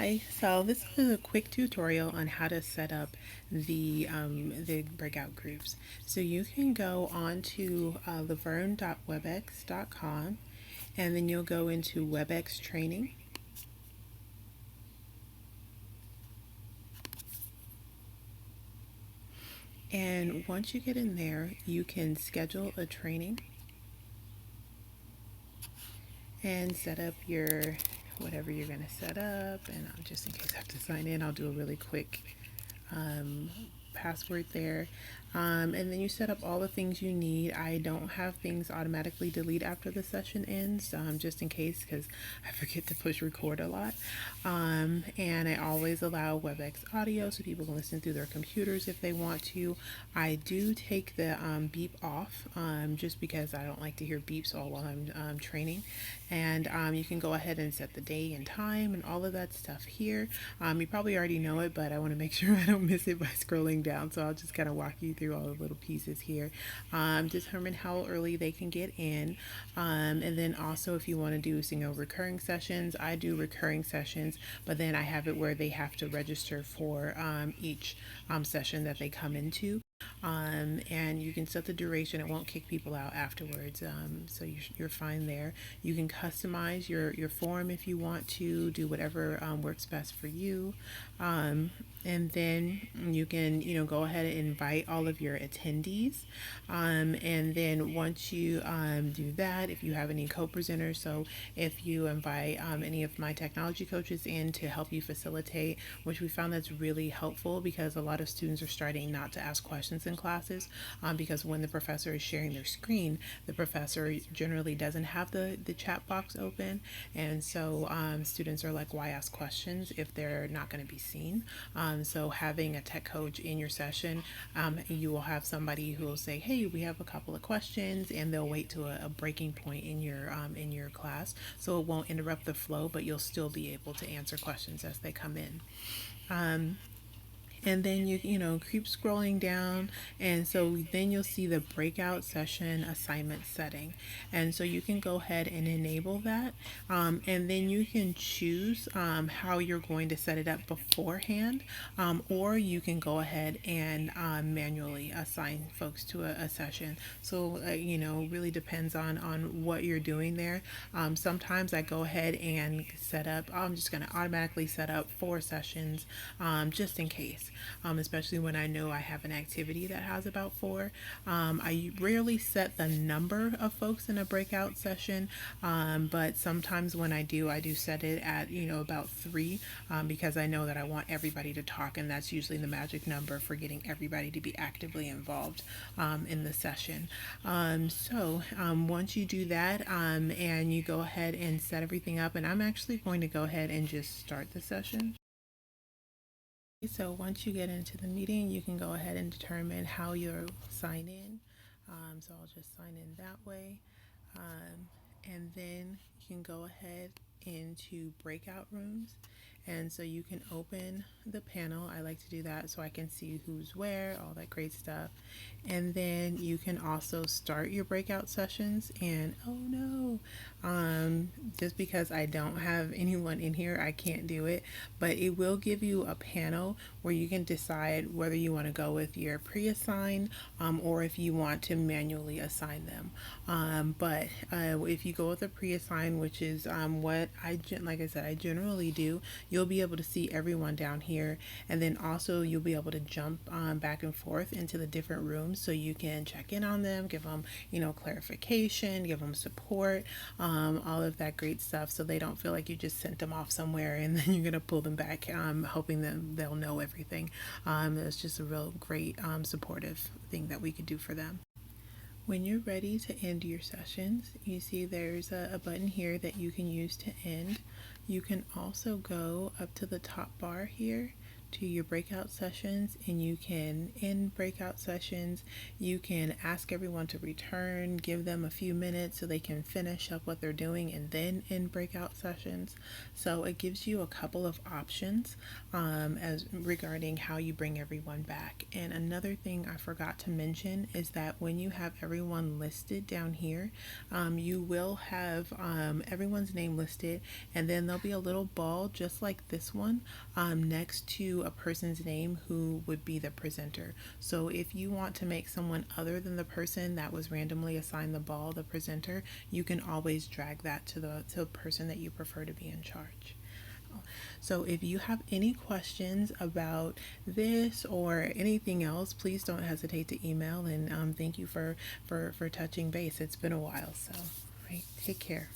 Hi, so this is a quick tutorial on how to set up the breakout groups. So you can go on to laverne.webex.com, and then you'll go into Webex Training. And once you get in there, you can schedule a training and set up your whatever you're going to set up. And just in case I have to sign in, I'll do a really quick password there. And then you set up all the things you need. I don't have things automatically delete after the session ends, just in case, because I forget to push record a lot. And I always allow WebEx audio so people can listen through their computers if they want to. I do take the beep off, just because I don't like to hear beeps all while I'm training. And you can go ahead and set the day and time and all of that stuff here. You probably already know it, but I want to make sure I don't miss it by scrolling down. So I'll just kind of walk you through all the little pieces here. Determine how early they can get in. And then also if you want to do recurring sessions, I do recurring sessions, but then I have it where they have to register for each session that they come into. And you can set the duration. It won't kick people out afterwards, so you're fine there. You can customize your form if you want to, do whatever works best for you. And then you can go ahead and invite all of your attendees, and then once you do that, if you have any co-presenters, so if you invite any of my technology coaches in to help you facilitate, which we found that's really helpful because a lot of students are starting not to ask questions in classes, because when the professor is sharing their screen, the professor generally doesn't have the chat box open, and so students are like, why ask questions if they're not going to be seen? So having a tech coach in your session, you will have somebody who will say, hey, we have a couple of questions, and they'll wait to a breaking point in your class, so it won't interrupt the flow, but you'll still be able to answer questions as they come in. And then you keep scrolling down, and so then you'll see the breakout session assignment setting, and so you can go ahead and enable that, and then you can choose how you're going to set it up beforehand, or you can go ahead and manually assign folks to a session. So really depends on what you're doing there. Sometimes I go ahead and set up, I'm just going to automatically set up 4 sessions, just in case. Especially when I know I have an activity that has about 4. I rarely set the number of folks in a breakout session, but sometimes when I do set it at about 3, because I know that I want everybody to talk, and that's usually the magic number for getting everybody to be actively involved in the session. So once you do that, and you go ahead and set everything up, and I'm actually going to go ahead and just start the session. So once you get into the meeting, you can go ahead and determine how you'll sign in. So I'll just sign in that way. And then you can go ahead into breakout rooms. And so you can open the panel. I like to do that so I can see who's where, all that great stuff. And then you can also start your breakout sessions. And oh no, just because I don't have anyone in here, I can't do it. But it will give you a panel where you can decide whether you want to go with your pre-assigned, or if you want to manually assign them. But if you go with a pre-assigned, which is what like I said, I generally do, you'll be able to see everyone down here, and then also you'll be able to jump back and forth into the different rooms, so you can check in on them, give them clarification, give them support, all of that great stuff, so they don't feel like you just sent them off somewhere and then you're gonna pull them back, hoping that they'll know everything. It's just a real great supportive thing that we could do for them. When you're ready to end your sessions, you see there's a button here that you can use to end. You can also go up to the top bar here to your breakout sessions, and you can end breakout sessions. You can ask everyone to return, give them a few minutes so they can finish up what they're doing, and then end breakout sessions. So it gives you a couple of options as regarding how you bring everyone back. And another thing I forgot to mention is that when you have everyone listed down here, you will have everyone's name listed, and then there'll be a little ball just like this one next to a person's name who would be the presenter. So if you want to make someone other than the person that was randomly assigned the ball the presenter, you can always drag that to the person that you prefer to be in charge. So if you have any questions about this or anything else, please don't hesitate to email, and thank you for touching base. It's been a while, so all right, take care.